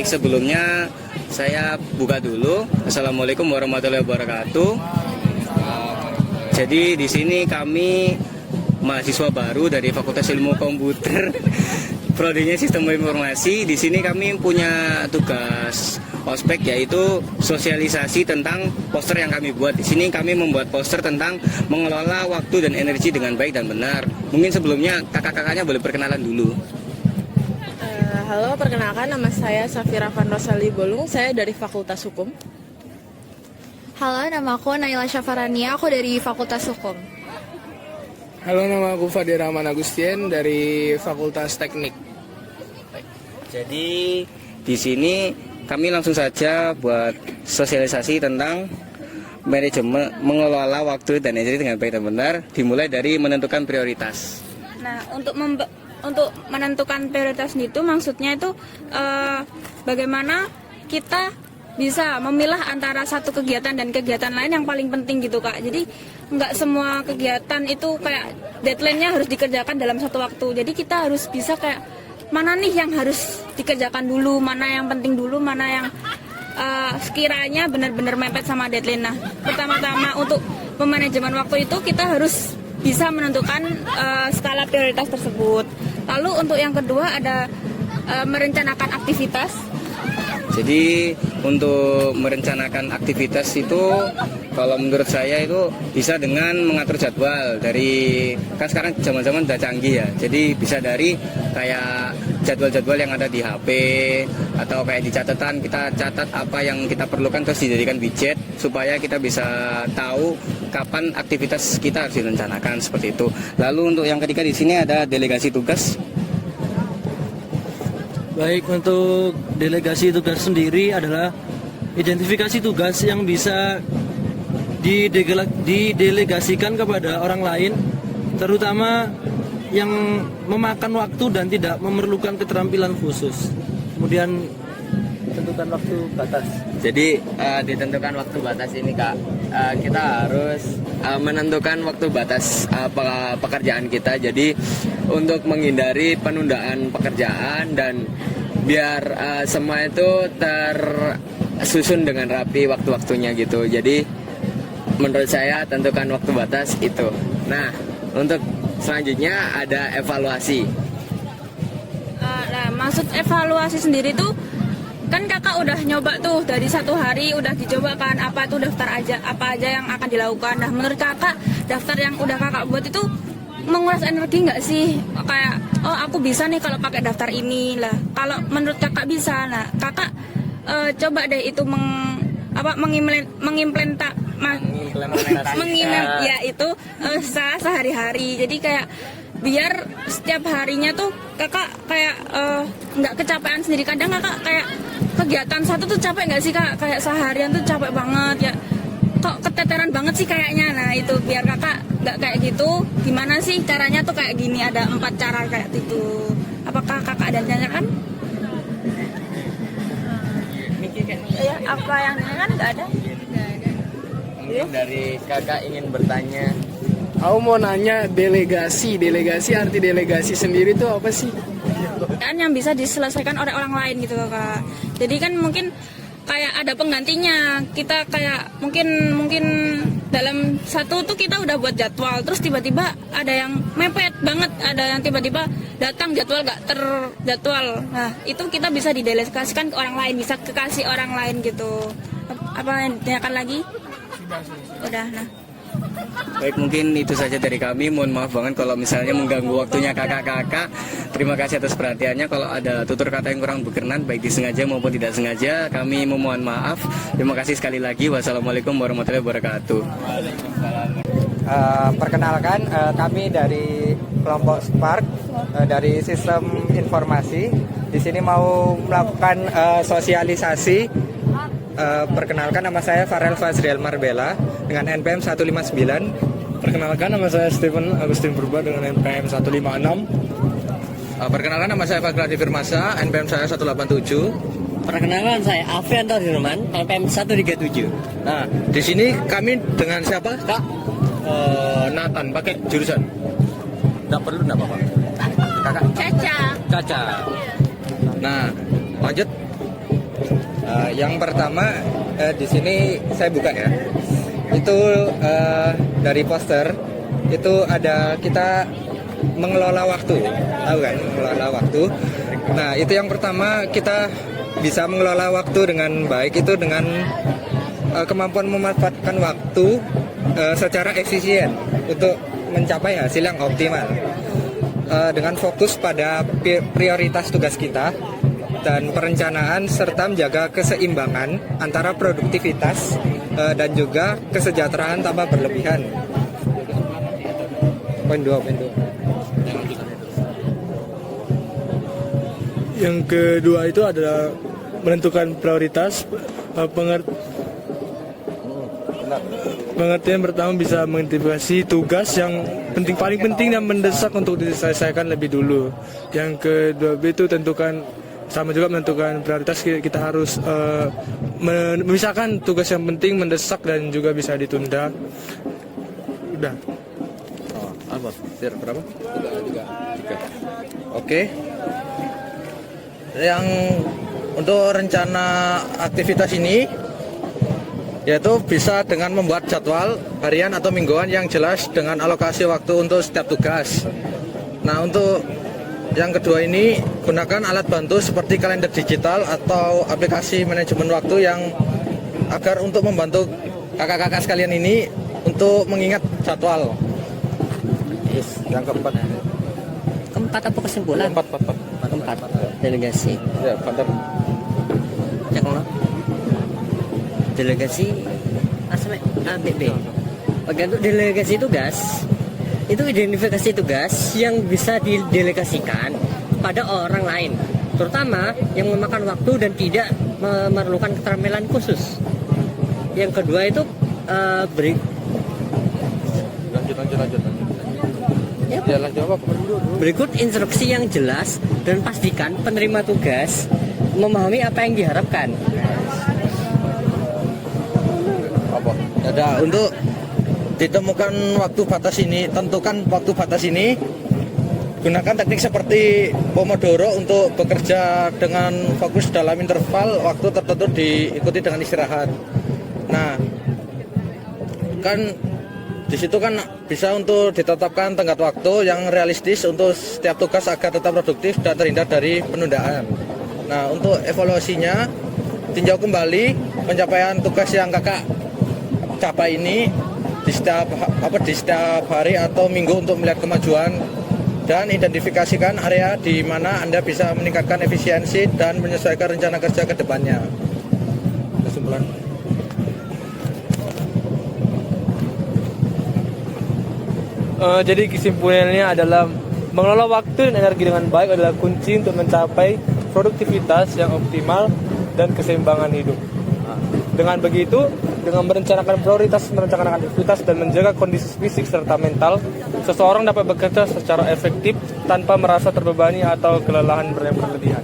sebelumnya saya buka dulu. Assalamualaikum warahmatullahi wabarakatuh. Jadi di sini kami mahasiswa baru dari Fakultas Ilmu Komputer, prodinya Sistem Informasi. Di sini kami punya tugas ospek, yaitu sosialisasi tentang poster yang kami buat. Di sini kami membuat poster tentang mengelola waktu dan energi dengan baik dan benar. Mungkin sebelumnya kakak-kakaknya boleh perkenalan dulu. Halo, perkenalkan nama saya Safira Van Rosali Bolung, saya dari Fakultas Hukum. Halo, nama aku Naila Syafarania, aku dari Fakultas Hukum. Halo, nama aku Fadi Rahman Agustian dari Fakultas Teknik. Jadi di sini kami langsung saja buat sosialisasi tentang manajemen mengelola waktu dan energi dengan baik dan benar, dimulai dari menentukan prioritas. Nah, untuk menentukan prioritas itu maksudnya itu bagaimana kita bisa memilah antara satu kegiatan dan kegiatan lain yang paling penting gitu Kak. Jadi nggak semua kegiatan itu kayak deadline-nya harus dikerjakan dalam satu waktu. Jadi kita harus bisa kayak mana nih yang harus dikerjakan dulu, mana yang penting dulu, mana yang sekiranya benar-benar mepet sama deadline. Nah, pertama-tama untuk memanajemen waktu itu kita harus bisa menentukan skala prioritas tersebut. Lalu untuk yang kedua ada merencanakan aktivitas. Jadi untuk merencanakan aktivitas itu kalau menurut saya itu bisa dengan mengatur jadwal. Dari kan sekarang zaman-zaman udah canggih ya. Jadi bisa dari kayak jadwal-jadwal yang ada di HP atau kayak di catatan, kita catat apa yang kita perlukan terus dijadikan widget supaya kita bisa tahu kapan aktivitas kita harus direncanakan, seperti itu. Lalu untuk yang ketiga di sini ada delegasi tugas. Baik, untuk delegasi tugas sendiri adalah identifikasi tugas yang bisa didelegasikan kepada orang lain, terutama yang memakan waktu dan tidak memerlukan keterampilan khusus. Kemudian tentukan waktu batas. Jadi ditentukan waktu batas ini Kak, kita harus menentukan waktu batas pekerjaan kita. Jadi untuk menghindari penundaan pekerjaan dan biar semua itu tersusun dengan rapi waktu-waktunya gitu. Jadi menurut saya tentukan waktu batas itu. Nah, untuk selanjutnya ada evaluasi. Nah, maksud evaluasi sendiri tuh kan kakak udah nyoba tuh dari satu hari udah dicoba kan apa tuh daftar aja apa aja yang akan dilakukan. Nah, menurut kakak daftar yang udah kakak buat itu menguras energi nggak sih? Kayak oh aku bisa nih kalau pakai daftar ini lah. Kalau menurut kakak bisa, nah kakak coba deh itu ya itu sehari-hari. Jadi kayak biar setiap harinya tuh kakak kayak nggak kecapean sendiri. Kadang kakak kayak kegiatan satu tuh capek nggak sih Kak? Kayak seharian tuh capek banget ya. Kok keteteran banget sih kayaknya. Nah itu biar kakak nggak kayak gitu, gimana sih caranya tuh kayak gini, ada 4 cara kayak gitu. Apakah kakak ada tanyakan? Ya, apa yang kan nggak ada? Mungkin dari kakak ingin bertanya. Aku mau nanya delegasi arti delegasi sendiri itu apa sih? Kan yang bisa diselesaikan oleh orang lain gitu Kak. Jadi kan mungkin kayak ada penggantinya. Kita kayak mungkin dalam satu tuh kita udah buat jadwal, terus tiba-tiba ada yang mepet banget, ada yang tiba-tiba datang jadwal gak terjadwal. Nah itu kita bisa didelegasikan ke orang lain, bisa kekasih orang lain gitu. Apa yang ditanyakan lagi? Udah, nah. Baik, mungkin itu saja dari kami. Mohon maaf banget kalau misalnya mengganggu waktunya kakak-kakak. Terima kasih atas perhatiannya. Kalau ada tutur kata yang kurang berkenan, baik disengaja maupun tidak sengaja, kami memohon maaf. Terima kasih sekali lagi. Wassalamualaikum warahmatullahi wabarakatuh. Perkenalkan, kami dari kelompok Spark dari Sistem Informasi. Di sini mau melakukan sosialisasi. Perkenalkan, nama saya Farel Fazriel Marbella dengan NPM 159. Perkenalkan, nama saya Stephen Agustin Purba dengan NPM 156. Perkenalkan, nama saya Fakradi Firmasa, NPM saya 187. Perkenalkan, saya Alfianto Dirman, NPM 137. Nah, di sini kami dengan siapa, Kak? Nathan, pakai jurusan? Nggak perlu, nggak apa-apa. Kakak? Caca. Caca. Nah, lanjut. Yang pertama di sini saya buka ya. Itu dari poster itu ada kita mengelola waktu, tahu kan mengelola waktu. Nah itu yang pertama, kita bisa mengelola waktu dengan baik itu dengan kemampuan memanfaatkan waktu secara efisien untuk mencapai hasil yang optimal, dengan fokus pada prioritas tugas kita dan perencanaan serta menjaga keseimbangan antara produktivitas dan juga kesejahteraan tanpa berlebihan. Poin 2. Yang kedua itu adalah menentukan prioritas. Pengertian pertama bisa mengidentifikasi tugas yang paling penting dan mendesak untuk diselesaikan lebih dulu. Yang kedua itu tentukan, sama juga menentukan prioritas. Kita harus memisahkan tugas yang penting, mendesak dan juga bisa ditunda. Udah. Apa? Berapa? 3. Oke. Yang untuk rencana aktivitas ini yaitu bisa dengan membuat jadwal harian atau mingguan yang jelas dengan alokasi waktu untuk setiap tugas. Nah, untuk yang kedua ini gunakan alat bantu seperti kalender digital atau aplikasi manajemen waktu yang agar untuk membantu kakak-kakak sekalian ini untuk mengingat jadwal. Yes, yang keempat. Keempat apa kesimpulan? Keempat. Delegasi. Ya, mantap. Cek no. Delegasi ASME ABB. Bagian untuk delegasi tugas itu identifikasi tugas yang bisa didelegasikan pada orang lain, terutama yang memakan waktu dan tidak memerlukan keterampilan khusus. Yang kedua itu berikut instruksi yang jelas dan pastikan penerima tugas memahami apa yang diharapkan. Ada untuk ditemukan waktu batas ini, tentukan waktu batas ini, gunakan teknik seperti Pomodoro untuk bekerja dengan fokus dalam interval waktu tertentu diikuti dengan istirahat. Nah, kan di situ kan bisa untuk ditetapkan tenggat waktu yang realistis untuk setiap tugas agar tetap produktif dan terhindar dari penundaan. Nah, untuk evaluasinya, tinjau kembali pencapaian tugas yang kakak capai ini di setiap hari atau minggu untuk melihat kemajuan dan identifikasikan area di mana Anda bisa meningkatkan efisiensi dan menyesuaikan rencana kerja ke depannya. Kesimpulan. Jadi kesimpulannya adalah mengelola waktu dan energi dengan baik adalah kunci untuk mencapai produktivitas yang optimal dan keseimbangan hidup. Dengan begitu, dengan merencanakan prioritas, merencanakan aktivitas, dan menjaga kondisi fisik serta mental, seseorang dapat bekerja secara efektif tanpa merasa terbebani atau kelelahan berlebihan.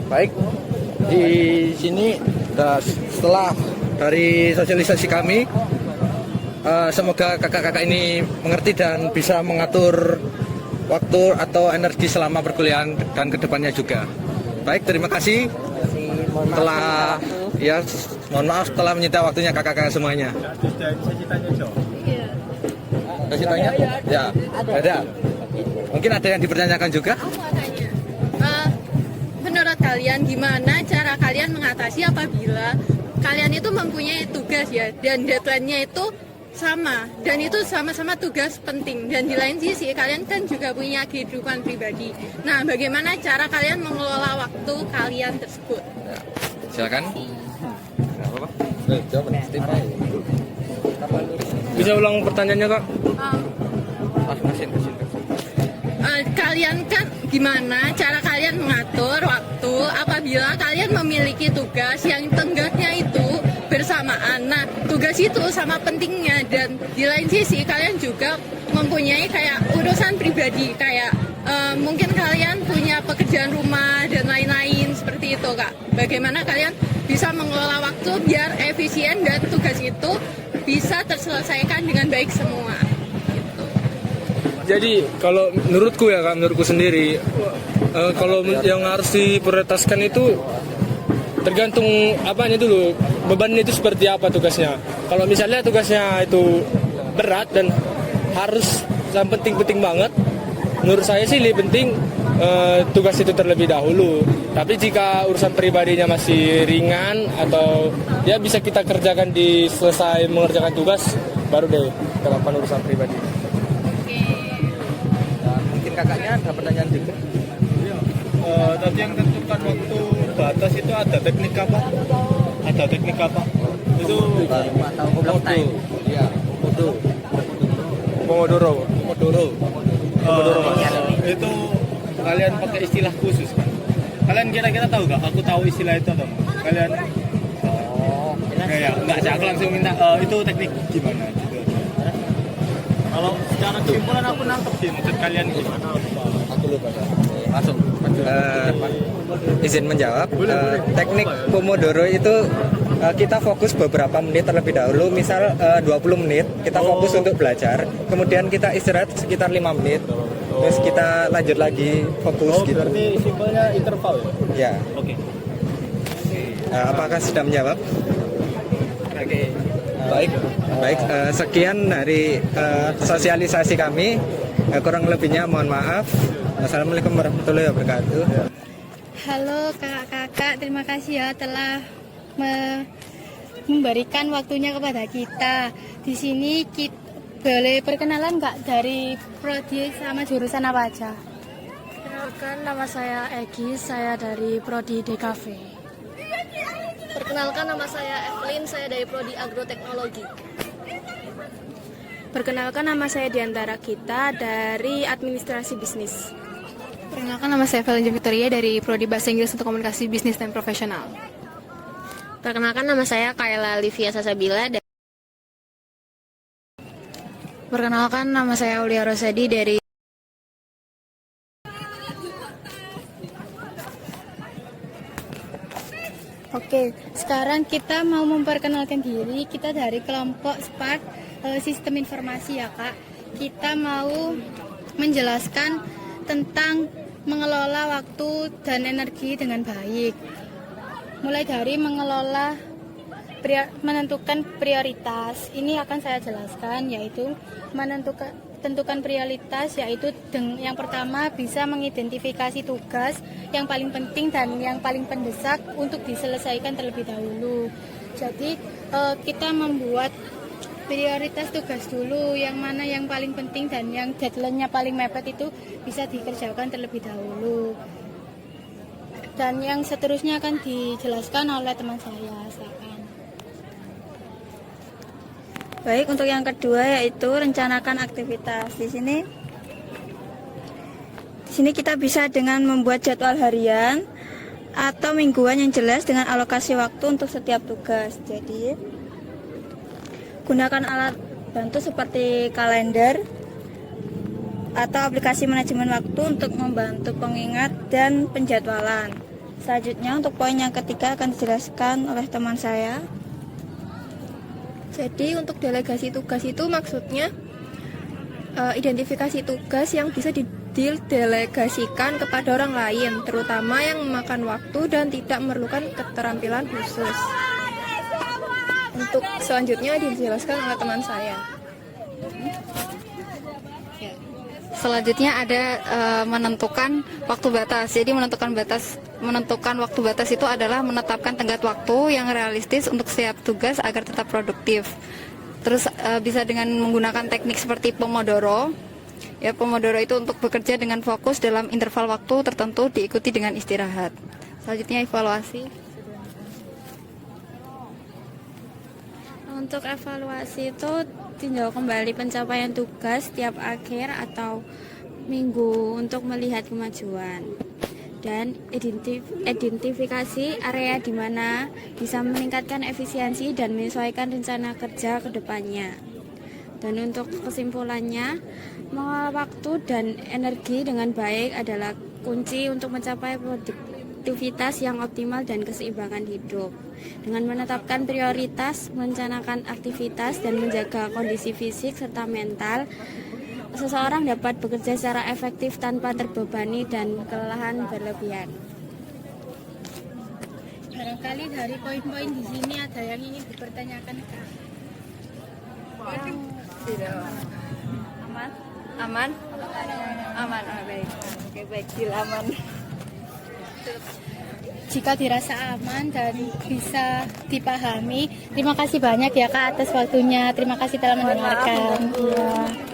Baik, di sini setelah dari sosialisasi kami, semoga kakak-kakak ini mengerti dan bisa mengatur waktu atau energi selama perkuliahan dan kedepannya juga. Baik, terima kasih. Mohon maaf telah menyita waktunya kakak-kakak semuanya. Kasih tanya? Ya, ada. Mungkin ada yang dipertanyakan juga? Aku mau tanya, menurut kalian gimana cara kalian mengatasi apabila kalian itu mempunyai tugas ya, dan deadline-nya itu sama, dan itu sama-sama tugas penting, dan di lain sisi kalian kan juga punya kehidupan pribadi. Nah, bagaimana cara kalian mengelola waktu kalian tersebut? Ya, silakan. Bisa ulang pertanyaannya, Kak? Kalian kan gimana cara kalian mengatur waktu apabila kalian memiliki tugas yang tenggatnya itu bersamaan. Nah, tugas itu sama pentingnya, dan di lain sisi kalian juga mempunyai kayak urusan pribadi, kayak mungkin kalian punya pekerjaan rumah dan lain-lain seperti itu, Kak. Bagaimana kalian bisa mengelola waktu biar efisien dan tugas itu bisa terselesaikan dengan baik semua? Jadi kalau menurutku ya Kak, menurutku sendiri, kalau yang harus diprioritaskan itu tergantung apanya dulu, bebannya itu seperti apa tugasnya. Kalau misalnya tugasnya itu berat dan harus yang penting-penting banget, menurut saya sih lebih penting tugas itu terlebih dahulu. Tapi jika urusan pribadinya masih ringan atau ya bisa kita kerjakan di selesai mengerjakan tugas, baru deh kita lakukan urusan pribadi. Dan mungkin kakaknya ada pertanyaan juga. Tadi yang tentukan waktu batas itu ada teknik apa? Ada teknik apa? Itu Atau block time. Iya, Pomodoro. Itu kalian pakai istilah khusus kan? Kalian kira-kira tahu gak? Aku tahu istilah itu atau enggak? Kalian? Enggak sih, aku langsung minta itu teknik gimana gitu. Kalau secara kesimpulan aku nangkep sih maksud kalian gimana? Aku lupa. Langsung. Izin menjawab. Teknik Pomodoro itu kita fokus beberapa menit terlebih dahulu, misal 20 menit kita fokus untuk belajar, kemudian kita istirahat sekitar 5 menit, terus kita lanjut lagi fokus gitu. Berarti simpelnya interval ya? Ya. Oke. Apakah sudah menjawab? Oke. Baik. Sekian dari sosialisasi kami. Kurang lebihnya mohon maaf. Assalamualaikum warahmatullahi wabarakatuh. Halo kakak-kakak, terima kasih ya telah memberikan waktunya kepada kita. Di sini kita boleh perkenalan nggak dari prodi sama jurusan apa aja? Perkenalkan, nama saya Egy, saya dari prodi DKV. Perkenalkan, nama saya Evelyn, saya dari prodi Agroteknologi. Perkenalkan, nama saya Diantara Gita dari Administrasi Bisnis. Perkenalkan, nama saya Evelyn Victoria dari prodi Bahasa Inggris untuk Komunikasi Bisnis dan Profesional. Perkenalkan, nama saya Kayla Livia Sasabila. Perkenalkan, nama saya Aulia Rosadi dari Oke, sekarang kita mau memperkenalkan diri. Kita dari kelompok Spark Sistem Informasi ya Kak. Kita mau menjelaskan tentang mengelola waktu dan energi dengan baik. Mulai dari menentukan prioritas. Ini akan saya jelaskan, yaitu tentukan prioritas, yaitu yang pertama bisa mengidentifikasi tugas yang paling penting dan yang paling mendesak untuk diselesaikan terlebih dahulu. Jadi kita membuat prioritas tugas dulu, yang mana yang paling penting dan yang deadline-nya paling mepet itu bisa dikerjakan terlebih dahulu. Dan yang seterusnya akan dijelaskan oleh teman saya. Silakan. Baik, untuk yang kedua yaitu rencanakan aktivitas. Di sini kita bisa dengan membuat jadwal harian atau mingguan yang jelas dengan alokasi waktu untuk setiap tugas. Jadi, gunakan alat bantu seperti kalender atau aplikasi manajemen waktu untuk membantu pengingat dan penjadwalan. Selanjutnya, untuk poin yang ketiga akan dijelaskan oleh teman saya. Jadi untuk delegasi tugas itu maksudnya identifikasi tugas yang bisa didelegasikan kepada orang lain, terutama yang memakan waktu dan tidak memerlukan keterampilan khusus. Untuk selanjutnya dijelaskan oleh teman saya. Selanjutnya ada menentukan waktu batas. Jadi menentukan waktu batas itu adalah menetapkan tenggat waktu yang realistis untuk setiap tugas agar tetap produktif. Terus bisa dengan menggunakan teknik seperti Pomodoro. Ya, Pomodoro itu untuk bekerja dengan fokus dalam interval waktu tertentu diikuti dengan istirahat. Selanjutnya evaluasi. Untuk evaluasi itu tinjau kembali pencapaian tugas tiap akhir atau minggu untuk melihat kemajuan dan identifikasi area di mana bisa meningkatkan efisiensi dan menyesuaikan rencana kerja ke depannya. Dan untuk kesimpulannya, mengelola waktu dan energi dengan baik adalah kunci untuk mencapai produktivitas yang optimal dan keseimbangan hidup. Dengan menetapkan prioritas, merencanakan aktivitas, dan menjaga kondisi fisik serta mental, seseorang dapat bekerja secara efektif tanpa terbebani dan kelelahan berlebihan. Barangkali dari poin-poin di sini ada yang ingin dipertanyakan, Kak? Aman. Baik. Oke, baik, aman. Jika dirasa aman dan bisa dipahami, terima kasih banyak ya Kak atas waktunya. Terima kasih telah mendengarkan. Iya.